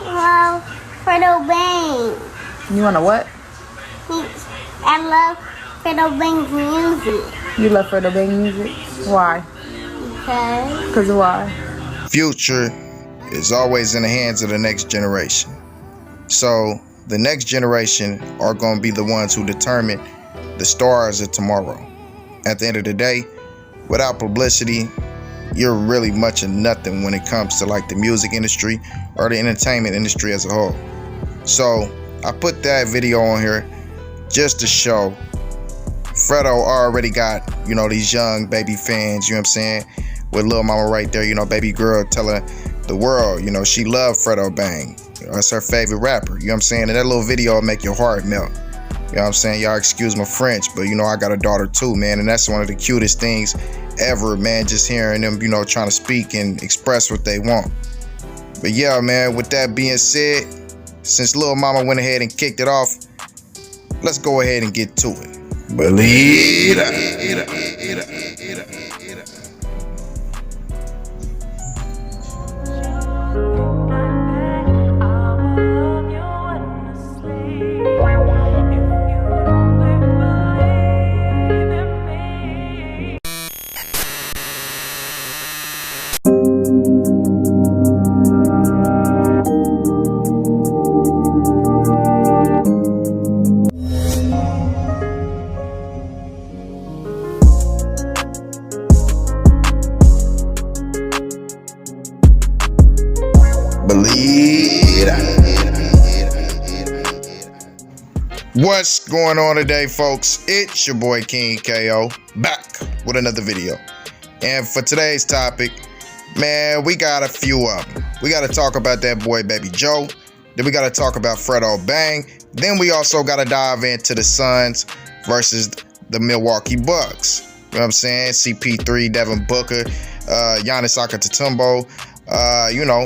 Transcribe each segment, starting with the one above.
love Fredo Bang. You wanna what? I love Fredo Bang's music. You love Fredo Bang music? Why? Because why? Future is always in the hands of the next generation. So the next generation are going to be the ones who determine the stars of tomorrow. At the end of the day, without publicity, you're really much of nothing when it comes to like the music industry or the entertainment industry as a whole. So I put that video on here just to show Fredo already got, these young baby fans, you know what I'm saying? With Lil Mama right there, baby girl telling the world, she loved Fredo Bang. That's her favorite rapper, you know what I'm saying? And that little video will make your heart melt. You know what I'm saying? Y'all excuse my French, but I got a daughter too, man. And that's one of the cutest things ever, man. Just hearing them, trying to speak and express what they want. But yeah, man, with that being said, since Lil Mama went ahead and kicked it off, let's go ahead and get to it. Believe it. What's going on today, folks? It's your boy King KO back with another video. And for today's topic, man, we got a few of them. We got to talk about that boy Baby Joe. Then we got to talk about Fredo Bang. Then we also got to dive into the Suns versus the Milwaukee Bucks. You know what I'm saying? CP3, Devin Booker, Giannis Antetokounmpo,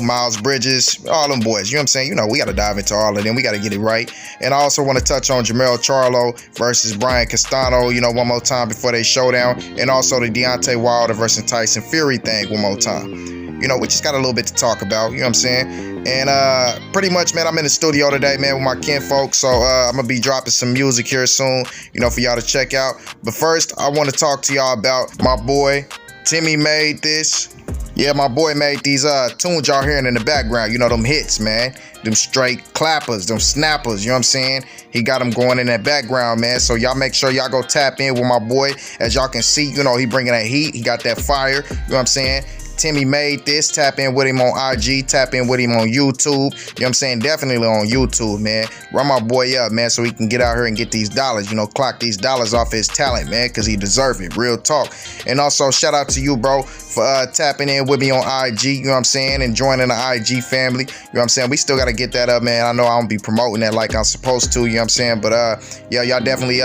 Miles Bridges, all them boys. You know what I'm saying? We got to dive into all of them. We got to get it right. And I also want to touch on Charlo versus Brian Castano, one more time before they showdown. And also the Deontay Wilder versus Tyson Fury thing one more time. We just got a little bit to talk about. You know what I'm saying? And pretty much, man, I'm in the studio today, man, with my kinfolk. So I'm going to be dropping some music here soon, for y'all to check out. But first, I want to talk to y'all about my boy, Timmy made this. Yeah, my boy made these tunes y'all hearing in the background. Them hits, man. Them straight clappers, them snappers, you know what I'm saying? He got them going in that background, man. So y'all make sure y'all go tap in with my boy. As y'all can see, he bringing that heat. He got that fire, you know what I'm saying? Timmy made this. Tap in with him on IG. Tap in with him on YouTube. You know what I'm saying? Definitely on YouTube, man. Run my boy up, man, so he can get out here and get these dollars. Clock these dollars off his talent, man, because he deserve it. Real talk. And also, shout out to you, bro, for tapping in with me on IG. You know what I'm saying? And joining the IG family. You know what I'm saying? We still got to get that up, man. I know I don't be promoting that like I'm supposed to. You know what I'm saying? But, yeah, y'all definitely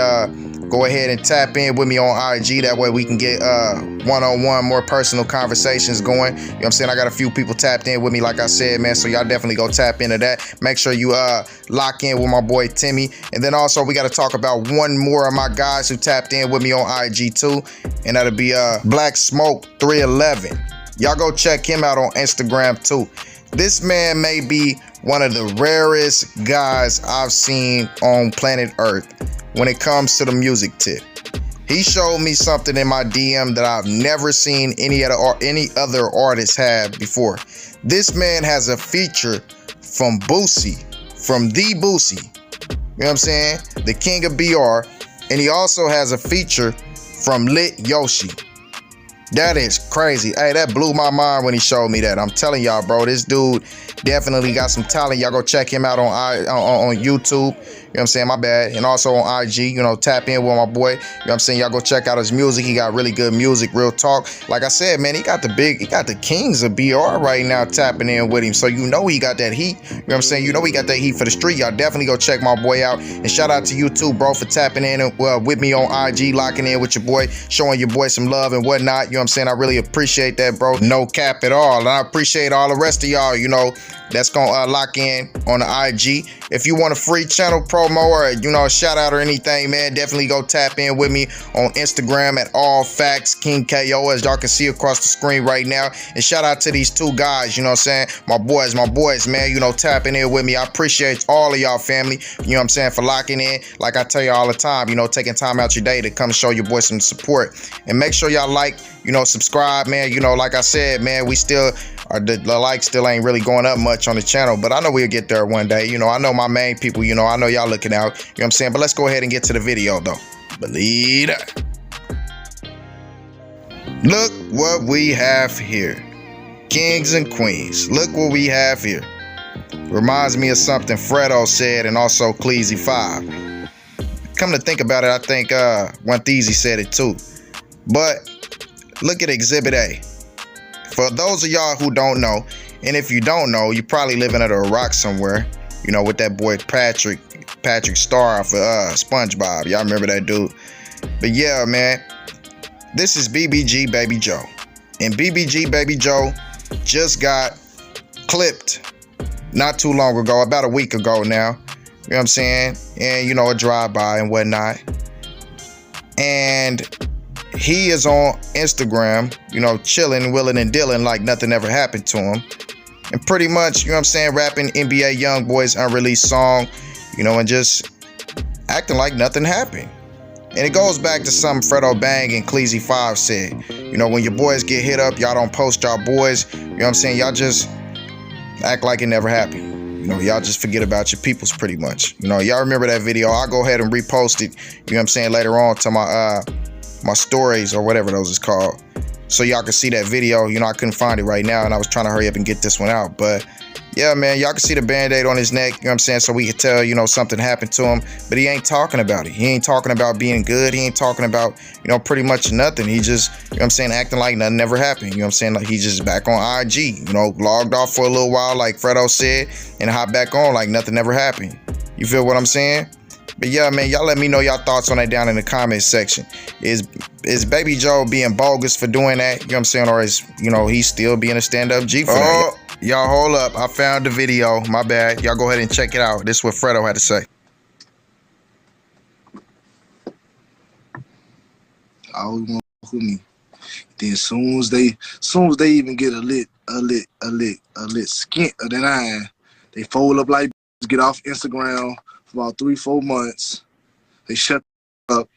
go ahead and tap in with me on IG. That way we can get one-on-one, more personal conversations going. You know what I'm saying? I got a few people tapped in with me, like I said, man. So y'all definitely go tap into that. Make sure you lock in with my boy Timmy. And then also we got to talk about one more of my guys who tapped in with me on IG too. And that'll be Black Smoke 311. Y'all go check him out on Instagram too. This man may be one of the rarest guys I've seen on planet Earth when it comes to the music tip. He showed me something in my DM that I've never seen any other artist have before. This man has a feature from Boosie, from the Boosie. You know what I'm saying? The king of BR. And he also has a feature from Lit Yoshi. That is crazy. Hey, that blew my mind when he showed me that. I'm telling y'all, bro, this dude definitely got some talent. Y'all go check him out on YouTube. You know what I'm saying? My bad. And also on IG, tap in with my boy. You know what I'm saying? Y'all go check out his music. He got really good music, real talk. Like I said, man, he got the kings of BR right now tapping in with him. So he got that heat. You know what I'm saying? He got that heat for the street. Y'all definitely go check my boy out. And shout out to you too, bro, for tapping in with me on IG, locking in with your boy, showing your boy some love and whatnot. You know what I'm saying? I really appreciate that, bro. No cap at all. And I appreciate all the rest of y'all, that's gonna lock in on the IG. If you want a free channel promo, promo or, you know, a shout out or anything, man, definitely go tap in with me on Instagram at All Facts King KO, as y'all can see across the screen right now. And shout out to these two guys, you know what I'm saying? My boys, man, you know, tapping in with me. I appreciate all of y'all family, you know what I'm saying, for locking in. Like I tell you all the time, you know, taking time out your day to come show your boys some support. And make sure y'all like, you know, subscribe, man. You know, like I said, man, we still are, the likes still ain't really going up much on the channel, but I know we'll get there one day. You know, I know my main people, you know, I know y'all looking out, you know what I'm saying? But let's go ahead and get to the video though. Believe that. Look what we have here. Kings and queens, look what we have here. Reminds me of something Fredo said, and also Cleezy 5. Come to think about it, I think One Theezy said it too. But look at Exhibit A. For those of y'all who don't know, and if you don't know, you probably living under a rock somewhere, you know, with that boy Patrick Star off of SpongeBob. Y'all remember that dude? But yeah, man, this is BBG Baby Joe. And BBG Baby Joe just got clipped not too long ago, about a week ago now. You know what I'm saying? And, you know, a drive-by and whatnot. And he is on Instagram, you know, chilling, willing, and dealing like nothing ever happened to him. And pretty much, you know what I'm saying, rapping NBA Youngboy's unreleased song, you know, and just acting like nothing happened. And it goes back to something Fredo Bang and Cleezy 5 said. You know, when your boys get hit up, y'all don't post y'all boys. You know what I'm saying? Y'all just act like it never happened. You know, y'all just forget about your peoples pretty much. You know, y'all remember that video. I'll go ahead and repost it, you know what I'm saying, later on to my stories or whatever those is called, so y'all can see that video. You know, I couldn't find it right now, and I was trying to hurry up and get this one out. But yeah, man, y'all can see the band-aid on his neck, you know what I'm saying, so we could tell, you know, something happened to him. But he ain't talking about it. He ain't talking about being good. He ain't talking about, you know, pretty much nothing. He just, you know what I'm saying, acting like nothing ever happened. You know what I'm saying? Like he's just back on IG, you know, logged off for a little while like Fredo said, and hop back on like nothing ever happened. You feel what I'm saying? But yeah, man, y'all let me know y'all thoughts on that down in the comments section. Is Baby Joe being bogus for doing that? You know what I'm saying? Or is, you know, he still being a stand-up G for that? Y'all hold up. I found the video. My bad. Y'all go ahead and check it out. This is what Fredo had to say. I always want to with me. Then soon as they even get a lit skint of that iron, they fold up like get off Instagram for about 3-4 months. They shut up.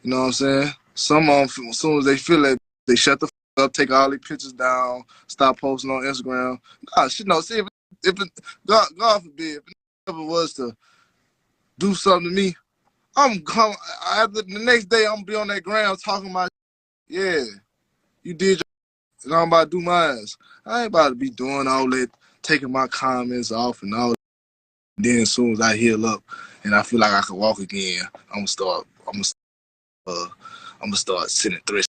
You know what I'm saying? Some of them, as soon as they feel that, they shut the up, take all their pictures down, stop posting on Instagram. Gosh, you know, see if God forbid, if it ever was to do something to me, after the next day I'm gonna be on that ground talking about, yeah, you did your, and I'm about to do mine. I ain't about to be doing all that, taking my comments off and all that. Then as soon as I heal up and I feel like I can walk again, I'm gonna start sending threats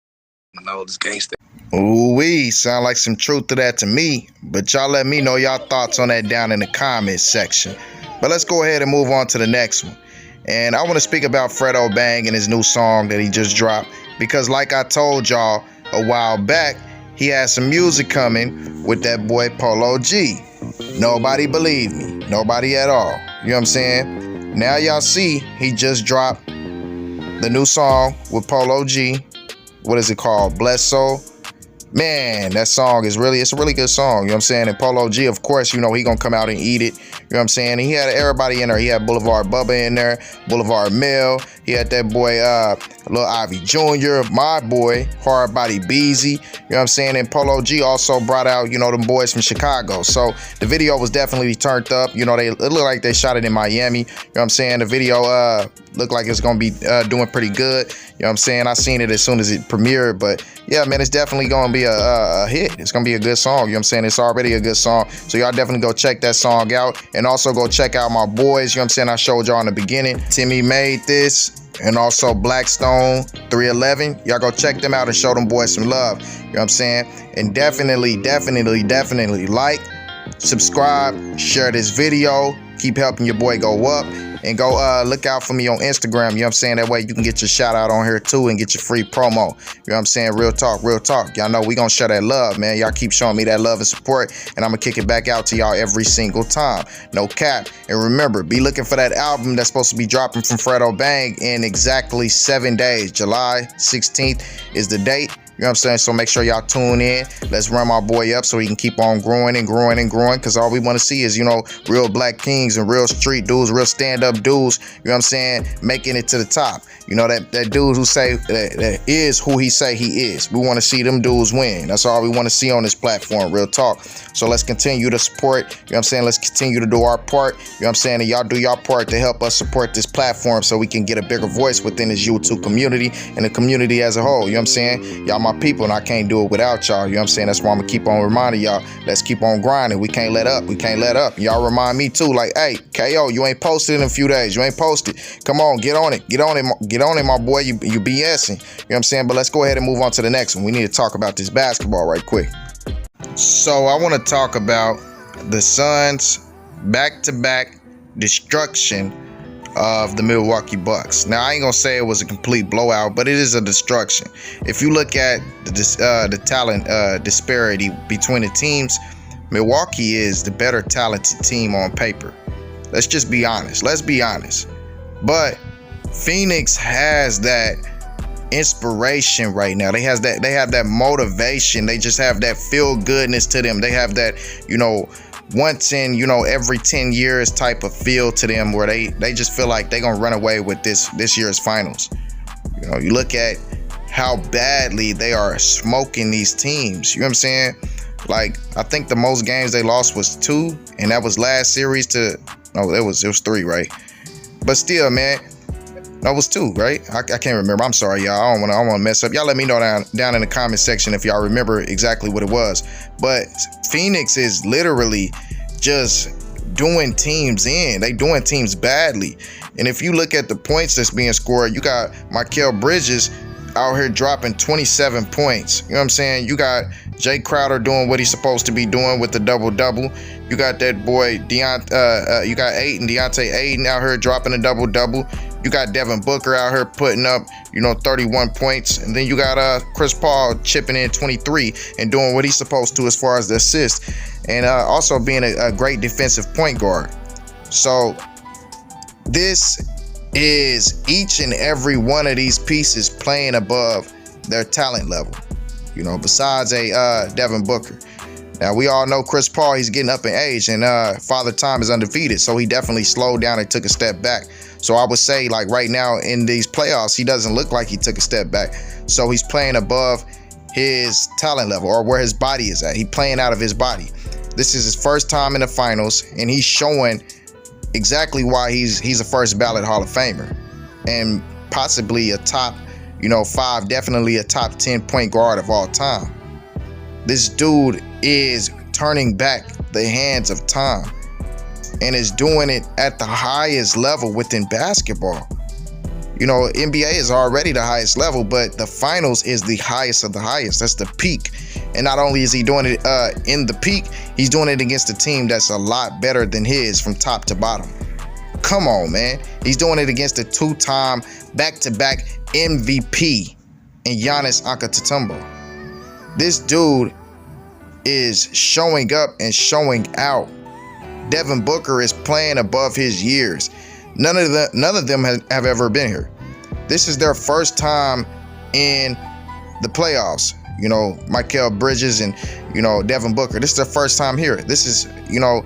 and all this gangster. Ooh-wee, sound like some truth to that to me. But y'all let me know y'all thoughts on that down in the comments section. But let's go ahead and move on to the next one. And I want to speak about Fredo Bang and his new song that he just dropped. Because like I told y'all a while back, he had some music coming with that boy Polo G. Nobody believed me. Nobody at all. You know what I'm saying? Now y'all see he just dropped the new song with Polo G. What is it called? Bless Soul. Man, that song is it's a really good song, you know what I'm saying? And Polo G, of course, you know, he gonna come out and eat it, you know what I'm saying? And he had everybody in there. He had Boulevard Bubba in there, Boulevard Mill. He had that boy, Lil Ivy Jr., my boy, Hard Body Beezy, you know what I'm saying? And Polo G also brought out, you know, them boys from Chicago. So the video was definitely turned up. You know, it looked like they shot it in Miami, you know what I'm saying? The video looked like it's gonna be doing pretty good, you know what I'm saying? I seen it as soon as it premiered, but yeah, man, it's definitely gonna be a hit. It's gonna be a good song, you know what I'm saying? It's already a good song, so y'all definitely go check that song out, and also go check out my boys, you know what I'm saying? I showed y'all in the beginning. Timmy Made This, and also Blackstone 311. Y'all go check them out and show them boys some love, you know what I'm saying? And definitely like, subscribe, share this video, keep helping your boy go up. And go look out for me on Instagram, you know what I'm saying? That way you can get your shout out on here too and get your free promo. You know what I'm saying? Real talk, real talk. Y'all know we gonna share that love, man. Y'all keep showing me that love and support, and I'm gonna kick it back out to y'all every single time. No cap. And remember, be looking for that album that's supposed to be dropping from Fredo Bang in exactly 7 days. July 16th is the date. You know what I'm saying? So make sure y'all tune in. Let's run my boy up so he can keep on growing and growing and growing. Because all we want to see is, you know, real black kings and real street dudes, real stand-up dudes, you know what I'm saying, making it to the top. You know, that dude who say that is who he say he is. We want to see them dudes win. That's all we want to see on this platform, real talk. So let's continue to support, you know what I'm saying? Let's continue to do our part, you know what I'm saying? And y'all do your part to help us support this platform so we can get a bigger voice within this YouTube community and the community as a whole, you know what I'm saying? Y'all my people, and I can't do it without y'all, you know what I'm saying? That's why I'm gonna keep on reminding y'all, let's keep on grinding. We can't let up. We can't let up. Y'all remind me too, like, hey, KO, you ain't posted in a few days. You ain't posted. Come on, get on it. Get on it, my boy. You BSing. You know what I'm saying? But let's go ahead and move on to the next one. We need to talk about this basketball right quick. So I want to talk about the Suns' back-to-back destruction of the Milwaukee Bucks. Now, I ain't gonna say it was a complete blowout, but it is a destruction. If you look at the talent disparity between the teams, Milwaukee is the better talented team on paper. Let's just be honest. Let's be honest. But Phoenix has that inspiration right now. They have that motivation. They just have that feel goodness to them. They have that, you know, once in, you know, every 10 years type of feel to them where they just feel like they're gonna run away with this year's finals. You know, you look at how badly they are smoking these teams. You know what I'm saying? Like, I think the most games they lost was 2, and that was last series to, no, it was 3, right? But still, man, that was 2, right? I can't remember. I'm sorry, y'all. I don't want to mess up. Y'all let me know down in the comment section if y'all remember exactly what it was. But Phoenix is literally just doing teams in. They doing teams badly. And if you look at the points that's being scored, you got Mikal Bridges out here dropping 27 points. You know what I'm saying? You got Jay Crowder doing what he's supposed to be doing with the double-double. You got that boy you got Deontay Ayton out here dropping a double-double. You got Devin Booker out here putting up, you know, 31 points. And then you got Chris Paul chipping in 23 and doing what he's supposed to as far as the assist. And also being a great defensive point guard. So this is each and every one of these pieces playing above their talent level. You know, besides Devin Booker. Now, we all know Chris Paul, he's getting up in age, and Father Time is undefeated, so he definitely slowed down and took a step back. So I would say, like, right now in these playoffs, he doesn't look like he took a step back. So he's playing above his talent level, or where his body is at. He's playing out of his body. This is his first time in the finals, and he's showing exactly why he's a first ballot Hall of Famer, and possibly a top, you know, 5, definitely a top 10 point guard of all time. This dude is turning back the hands of time and is doing it at the highest level within basketball. You know, NBA is already the highest level, but the finals is the highest of the highest. That's the peak. And not only is he doing it in the peak, he's doing it against a team that's a lot better than his from top to bottom. Come on, man. He's doing it against a 2-time back-to-back MVP in Giannis Antetokounmpo. This dude is showing up and showing out. Devin Booker is playing above his years. None of them have ever been here. This is their first time in the playoffs. You know, Mikal Bridges and, you know, Devin Booker. This is their first time here. This is, you know,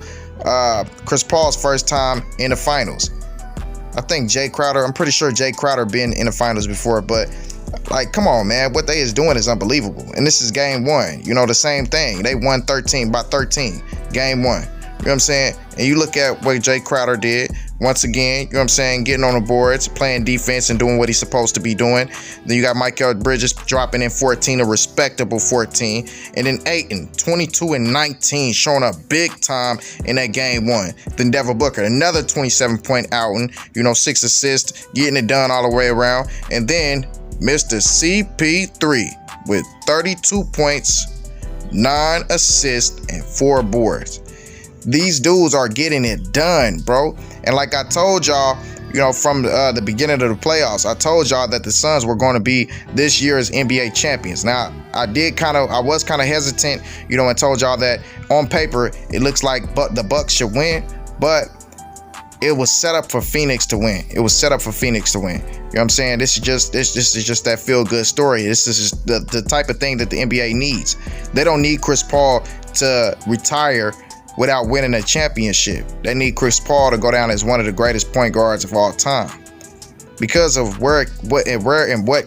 Chris Paul's first time in the finals. I think Jay Crowder, I'm pretty sure Jay Crowder been in the finals before, but like, come on, man. What they is doing is unbelievable. And this is game 1. You know, the same thing. They won 13 by 13. Game 1. You know what I'm saying? And you look at what Jay Crowder did. Once again, you know what I'm saying, getting on the boards, playing defense and doing what he's supposed to be doing. Then you got Mikal Bridges dropping in 14, a respectable 14. And then Ayton, 22 and 19, showing up big time in that game 1. Then Devin Booker, another 27-point outing, you know, 6 assists, getting it done all the way around. And then Mr. CP3 with 32 points, 9 assists, and 4 boards. These dudes are getting it done, bro. And like I told y'all, you know, from the beginning of the playoffs, I told y'all that the Suns were going to be this year's NBA champions. Now, I was kind of hesitant, you know, and told y'all that on paper, it looks like the Bucks should win, but it was set up for Phoenix to win. It was set up for Phoenix to win. You know what I'm saying? This is just that feel-good story. This is just the type of thing that the NBA needs. They don't need Chris Paul to retire without winning a championship. They need Chris Paul to go down as one of the greatest point guards of all time. Because of what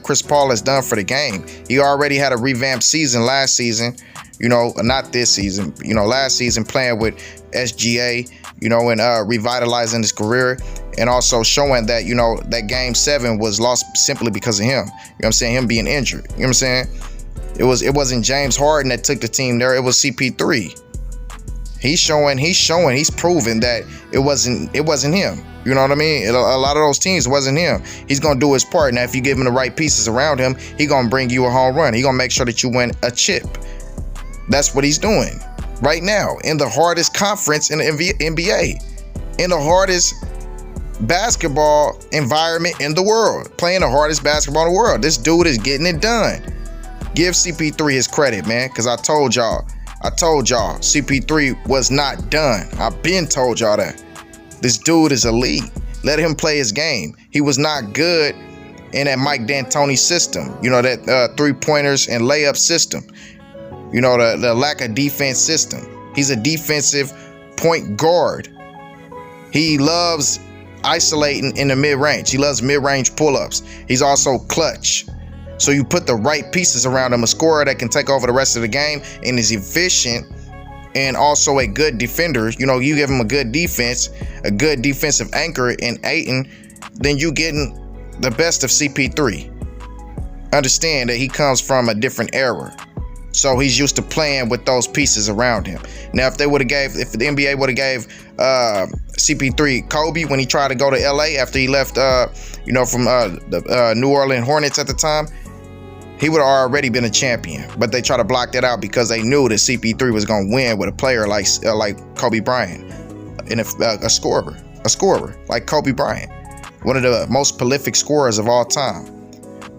Chris Paul has done for the game. He already had a revamped season last season, you know, not this season, you know, last season playing with SGA, you know, and revitalizing his career, and also showing that, you know, that game 7 was lost simply because of him. You know what I'm saying? Him being injured. You know what I'm saying? It wasn't James Harden that took the team there. It was CP3. He's proven that it wasn't him. You know what I mean? A lot of those teams wasn't him. He's gonna do his part. Now, if you give him the right pieces around him, he gonna bring you a home run. He gonna make sure that you win a chip. That's what he's doing right now in the hardest conference in the NBA, in the hardest basketball environment in the world, playing the hardest basketball in the world. This dude is getting it done. Give CP3 his credit, man, because I told y'all CP3 was not done. I've been told y'all that. This dude is elite. Let him play his game. He was not good in that Mike D'Antoni system, you know, that three-pointers and layup system, you know, the lack of defense system. He's a defensive point guard. He loves isolating in the mid-range. He loves mid-range pull-ups. He's also clutch. So you put the right pieces around him, a scorer that can take over the rest of the game and is efficient, and also a good defender. You know, you give him a good defense, a good defensive anchor in Ayton, then you getting the best of CP3. Understand that he comes from a different era, so he's used to playing with those pieces around him. Now, if the NBA would have gave CP3 Kobe when he tried to go to LA after he left, you know, from the New Orleans Hornets at the time, he would have already been a champion. But they tried to block that out because they knew that CP3 was going to win with a player like Kobe Bryant, and a scorer like Kobe Bryant, one of the most prolific scorers of all time.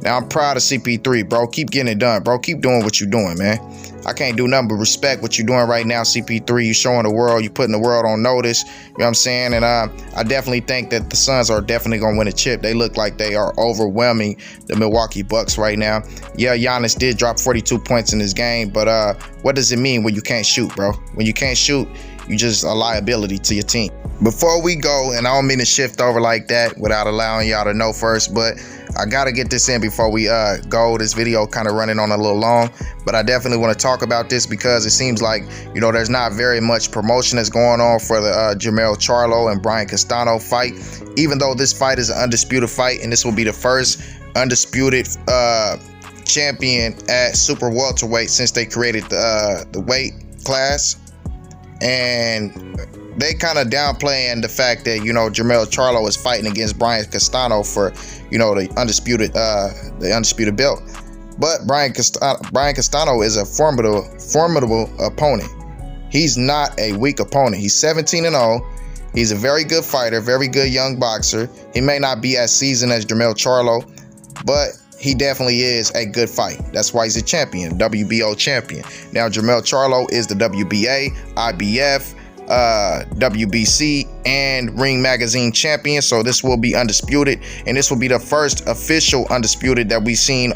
Now, I'm proud of CP3, bro. Keep getting it done, bro. Keep doing what you're doing, man. I can't do nothing but respect what you're doing right now, CP3. You're showing the world. You're putting the world on notice. You know what I'm saying? And I definitely think that the Suns are definitely going to win a chip. They look like they are overwhelming the Milwaukee Bucks right now. Yeah, Giannis did drop 42 points in this game, but what does it mean when you can't shoot, bro? When you can't shoot, you just a liability to your team. Before we go, and I don't mean to shift over like that without allowing y'all to know first, but I gotta get this in before we go. This video kind of running on a little long, but I definitely want to talk about this because it seems like, you know, there's not very much promotion that's going on for the Jermell Charlo and Brian Castano fight, even though this fight is an undisputed fight, and this will be the first undisputed champion at super welterweight since they created the weight class. And they kind of downplaying the fact that, you know, Jermell Charlo is fighting against Brian Castano for, you know, the undisputed belt. But Brian Castano is a formidable opponent. He's not a weak opponent. He's 17-0. He's a very good fighter, very good young boxer. He may not be as seasoned as Jermell Charlo, but he definitely is a good fight. That's why he's a champion, WBO champion. Now, Jermell Charlo is the WBA, IBF, WBC, and Ring Magazine champion. So this will be undisputed, and this will be the first official undisputed that we've seen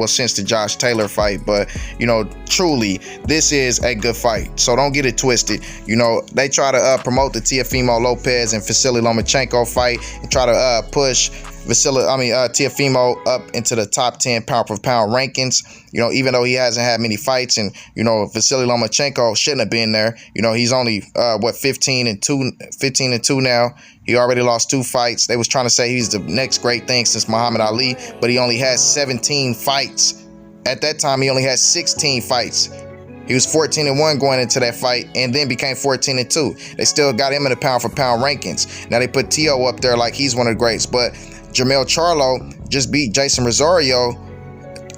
since the Josh Taylor fight. But, you know, truly, this is a good fight. So don't get it twisted. You know, they try to promote the Teofimo Lopez and Vasily Lomachenko fight and try to push Teofimo up into the top 10 pound for pound rankings, you know, even though he hasn't had many fights. And, you know, Vasily Lomachenko shouldn't have been there. You know, he's only 15-2 now. He already lost 2 fights. They was trying to say he's the next great thing since Muhammad Ali, but he only has 17 fights. At that time, he only had 16 fights. He was 14-1 going into that fight, and then became 14-2. They still got him in the pound for pound rankings. Now they put Tio up there like he's one of the greats, but Jermell Charlo just beat Jason Rosario,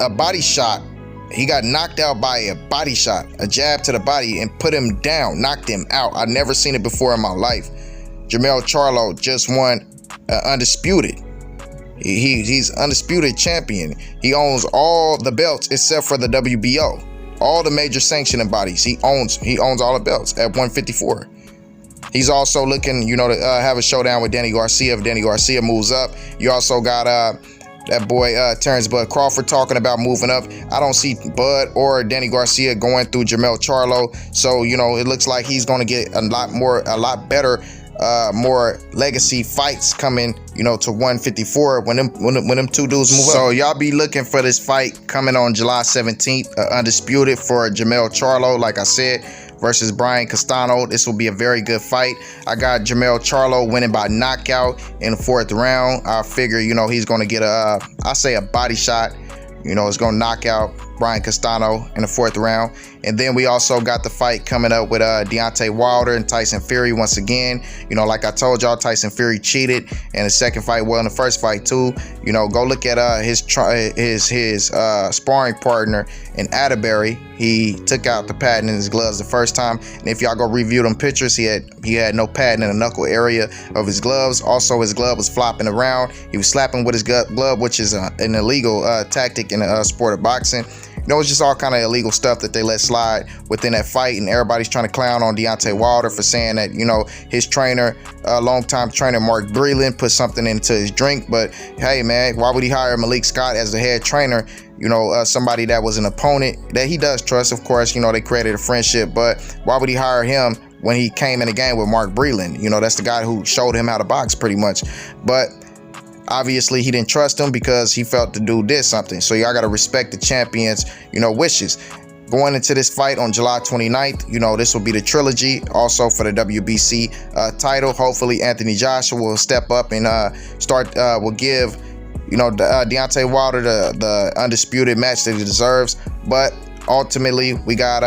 a body shot he got knocked out by a body shot, a jab to the body, and put him down, knocked him out. I've never seen it before in my life. Charlo just won undisputed. He's undisputed champion. He owns all the belts except for the WBO. All the major sanctioning bodies. He owns all the belts at 154. He's also looking, to have a showdown with Danny Garcia. If Danny Garcia moves up, you also got that boy Terrence Bud Crawford talking about moving up. I don't see Bud or Danny Garcia going through Charlo. So it looks like he's going to get a lot better. More legacy fights coming, to 154 when them two dudes move up. So y'all be looking for this fight coming on July 17th, undisputed for Charlo, like I said, versus Brian Castano. This will be a very good fight. I got Charlo winning by knockout in the 4th round. I figure, he's going to get a body shot. It's going to knock out Brian Castano in the 4th round. And then we also got the fight coming up with Deontay Wilder and Tyson Fury once again. Like I told y'all, Tyson Fury cheated in the second fight, well, in the first fight too. Go look at his sparring partner in Atterbury. He took out the padding in his gloves the first time, and if y'all go review them pictures, he had no padding in the knuckle area of his gloves. Also, his glove was flopping around. He was slapping with his glove, which is an illegal tactic in the sport of boxing. It's just all kind of illegal stuff that they let slide within that fight, and everybody's trying to clown on Deontay Wilder for saying that, his trainer, longtime trainer Mark Breland, put something into his drink. But hey, man, why would he hire Malik Scott as the head trainer? Somebody that was an opponent that he does trust, of course. They created a friendship, but why would he hire him when he came in the game with Mark Breland? That's the guy who showed him how to box pretty much. But obviously, he didn't trust him because he felt the dude did something. So y'all got to respect the champion's, wishes. Going into this fight on July 29th, this will be the trilogy also for the WBC title. Hopefully, Anthony Joshua will step up and will give, Deontay Wilder the undisputed match that he deserves. But ultimately, we got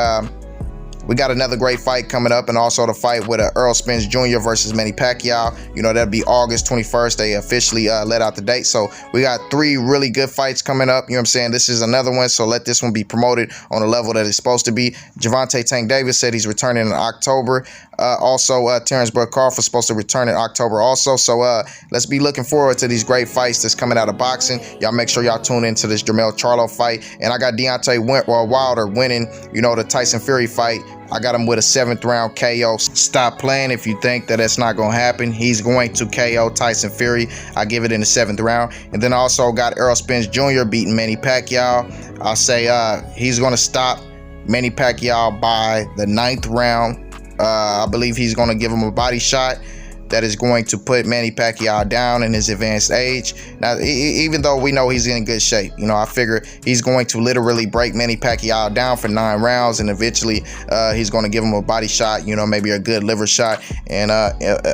another great fight coming up, and also the fight with Errol Spence Jr. versus Manny Pacquiao. That'll be August 21st. They officially let out the date. So we got 3 really good fights coming up. You know what I'm saying? This is another one, so let this one be promoted on the level that it's supposed to be. Gervonta Tank Davis said he's returning in October. Also, Terrence Bud Crawford supposed to return in October also. So let's be looking forward to these great fights that's coming out of boxing. Y'all make sure y'all tune into this Charlo fight. And I got Deontay Wilder winning, the Tyson Fury fight. I got him with a 7th round KO. Stop playing if you think that that's not going to happen. He's going to KO Tyson Fury. I give it in the 7th round. And then I also got Errol Spence Jr. beating Manny Pacquiao. I'll say he's going to stop Manny Pacquiao by the 9th round. I believe he's going to give him a body shot that is going to put Manny Pacquiao down in his advanced age. Now, even though we know he's in good shape, I figure he's going to literally break Manny Pacquiao down for 9 rounds, and eventually he's going to give him a body shot, maybe a good liver shot, and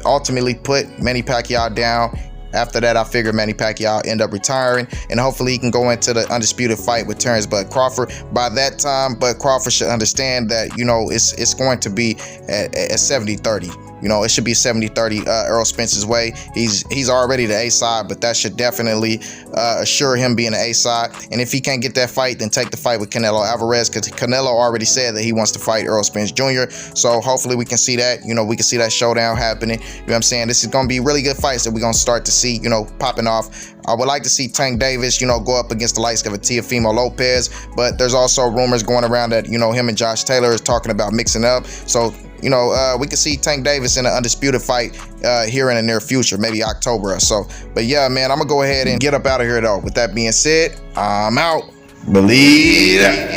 ultimately put Manny Pacquiao down. After that, I figure Manny Pacquiao end up retiring, and hopefully he can go into the undisputed fight with Terrence Bud Crawford. By that time, Bud Crawford should understand that, it's going to be at 70-30. It should be 70-30 Errol Spence's way. He's already the A side, but that should definitely assure him being the A side. And if he can't get that fight, then take the fight with Canelo Alvarez, because Canelo already said that he wants to fight Errol Spence Jr. So hopefully we can see that. We can see that showdown happening. You know what I'm saying? This is going to be really good fights that we're going to start to see, popping off. I would like to see Tank Davis, go up against the likes of Teofimo Lopez, but there's also rumors going around that, him and Josh Taylor is talking about mixing up. So, we could see Tank Davis in an undisputed fight here in the near future, maybe October or so. But yeah, man, I'm going to go ahead and get up out of here, though. With that being said, I'm out. Believe that.